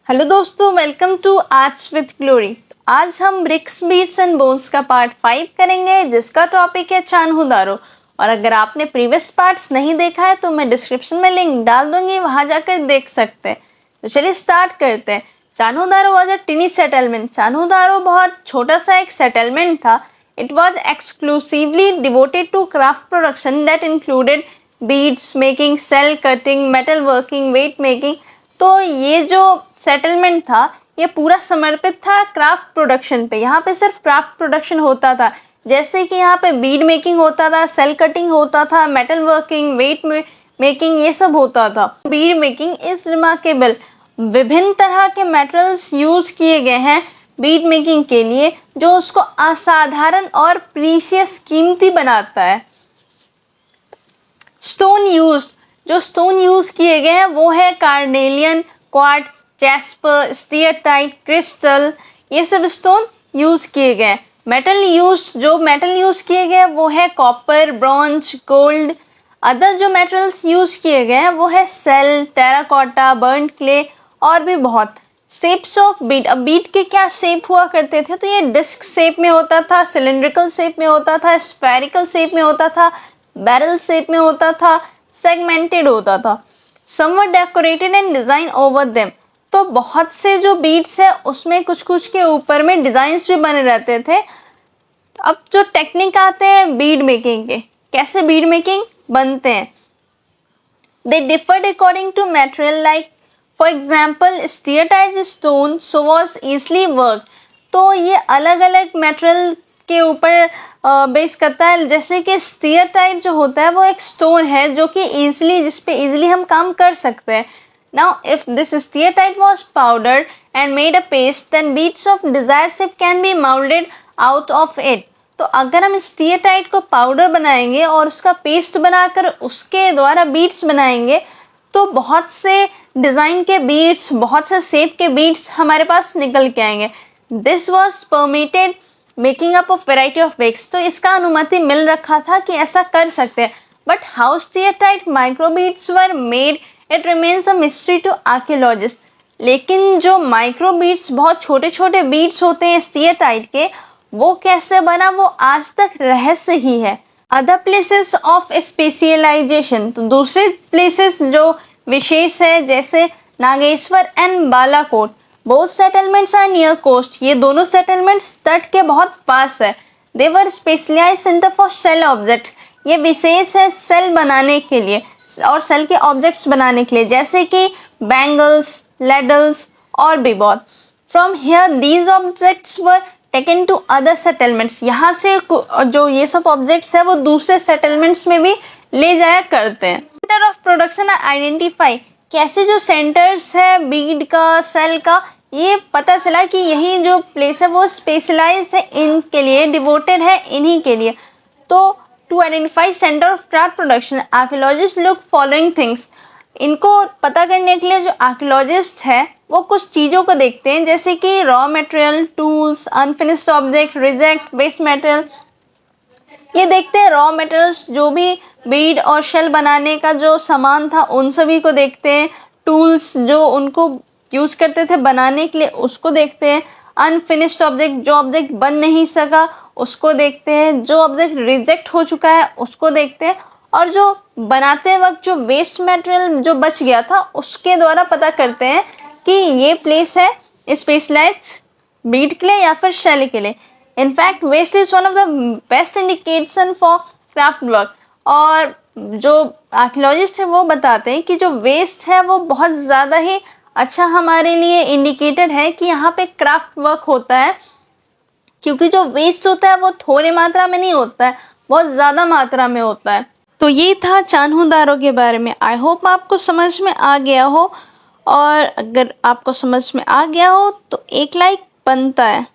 Hello दोस्तों, welcome to Arts with Glory. आज हम ब्रिक्स, बीट्स एंड बोन्स का पार्ट 5 करेंगे, जिसका टॉपिक है चान्होदारो। और अगर आपने प्रीवियस पार्ट्स नहीं देखा है तो मैं डिस्क्रिप्शन में लिंक डाल दूंगी, वहां जाकर देख सकते हैं। तो चलिए स्टार्ट करते हैं। चान्होदारो वॉज अ टिनी सेटलमेंट। चान्होदारो बहुत छोटा सा एक सेटलमेंट था। It was exclusively devoted to craft production that included beads making, shell cutting, metal working, weight making. तो ये जो सेटलमेंट था ये पूरा समर्पित था क्राफ्ट प्रोडक्शन पे। यहाँ पे सिर्फ क्राफ्ट प्रोडक्शन होता था, जैसे कि यहाँ पे बीड मेकिंग होता था, सेल कटिंग होता था, मेटल वर्किंग, वेट मेकिंग, ये सब होता था। Bead making is remarkable. विभिन्न तरह के मेटल्स यूज किए गए हैं बीड मेकिंग के लिए, जो उसको असाधारण और प्रीशियस, कीमती बनाता है। स्टोन यूज किए गए हैं वो है कार्नेलियन, क्वार्ट्ज, जैस्पर, स्टीयरटाइट, क्रिस्टल, ये सब स्टोन यूज किए गए। मेटल यूज किए गए वो है कॉपर, ब्रॉन्ज, गोल्ड। अदर जो मेटल्स यूज किए गए हैं वो है सेल, टेराकोटा, बर्न क्ले और भी बहुत। Shapes of Beed. अब बीड के क्या शेप हुआ करते थे, तो ये डिस्क शेप में होता था, सिलेंड्रिकल शेप में होता था, स्फेरिकल शेप में होता था, बैरल शेप में होता था, सेगमेंटेड होता था। Some were decorated and design over them. तो बहुत से जो बीड्स है उसमें कुछ कुछ के ऊपर में डिजाइन्स भी बने रहते थे। अब जो टेक्निक आते हैं बीड मेकिंग के, कैसे बीड मेकिंग बनते हैं, they differed according to material. Like for example steatite stone so was easily work. तो ये अलग अलग मटेरियल के ऊपर बेस करता है। जैसे कि स्टीयरटाइट जो होता है वो एक स्टोन है जो कि जिस पे इजीली हम काम कर सकते हैं। Now, if this steatite was powdered and made a paste, then beads of desired shape can be molded out of it. तो अगर हम स्टीयरटाइट को पाउडर बनाएंगे और उसका पेस्ट बनाकर उसके द्वारा बीड्स बनाएंगे, तो बहुत से डिज़ाइन के बीड्स, बहुत से शेप के बीड्स हमारे पास निकल के आएंगे। This was permitted making up of variety of beads. तो इसका अनुमति मिल रखा था कि ऐसा कर सकते हैं। But how steatite micro beads were made, it remains a mystery to archaeologist. लेकिन जो माइक्रो बीड्स, बहुत छोटे छोटे बीड्स होते हैं स्टीयरटाइट के, वो कैसे बना वो आज तक रहस्य ही है। Other places of specialisation. तो दूसरे प्लेसेस जो विशेष है, जैसे Nageshwar and Balakot. Both settlements are near coast. ये दोनों सेटलमेंट्स तट के बहुत पास है। They were specialised centre for shell objects. ये विशेष है सेल बनाने के लिए और सेल के ऑब्जेक्ट्स बनाने के लिए, जैसे कि बैंगल्स, लेडल्स और भी बहुत। From here these objects were taken to other settlements. यहाँ से जो ये सब ऑब्जेक्ट्स है वो दूसरे सेटलमेंट्स में भी ले जाया करते हैं। Centre of production identify. कैसे जो सेंटर्स है बीड का, सेल का, ये पता चला कि यही जो प्लेस है वो स्पेशलाइज्ड है इनके लिए, डिवोटेड है इन्हीं के लिए। तो to identify centre of craft production, archaeologist look following things. इनको पता करने के लिए जो आर्कियोलॉजिस्ट है वो कुछ चीज़ों को देखते हैं, जैसे कि raw material, tools, unfinished object, reject, waste material. ये देखते हैं रॉ मटेरियल्स, जो भी बीड और शेल बनाने का जो सामान था उन सभी को देखते हैं। टूल्स जो उनको यूज करते थे बनाने के लिए उसको देखते हैं। अनफिनिश्ड ऑब्जेक्ट, जो ऑब्जेक्ट बन नहीं सका उसको देखते हैं। जो ऑब्जेक्ट रिजेक्ट हो चुका है उसको देखते हैं। और जो बनाते वक्त जो वेस्ट मटेरियल जो बच गया था उसके द्वारा पता करते हैं कि ये प्लेस है स्पेशलाइज्ड बीड के लिए या फिर शेल के लिए। In fact waste is one of the best indication for craft work. और जो आर्कियोलॉजिस्ट है वो बताते हैं कि जो वेस्ट है वो बहुत ज़्यादा ही अच्छा हमारे लिए इंडिकेटर है कि यहाँ पे क्राफ्ट वर्क होता है, क्योंकि जो वेस्ट होता है वो थोड़ी मात्रा में नहीं होता है, बहुत ज़्यादा मात्रा में होता है। तो ये था चान्होदारो के बारे में। आई होप आपको समझ में आ गया हो, और अगर आपको समझ में आ गया हो तो एक लाइक बनता है।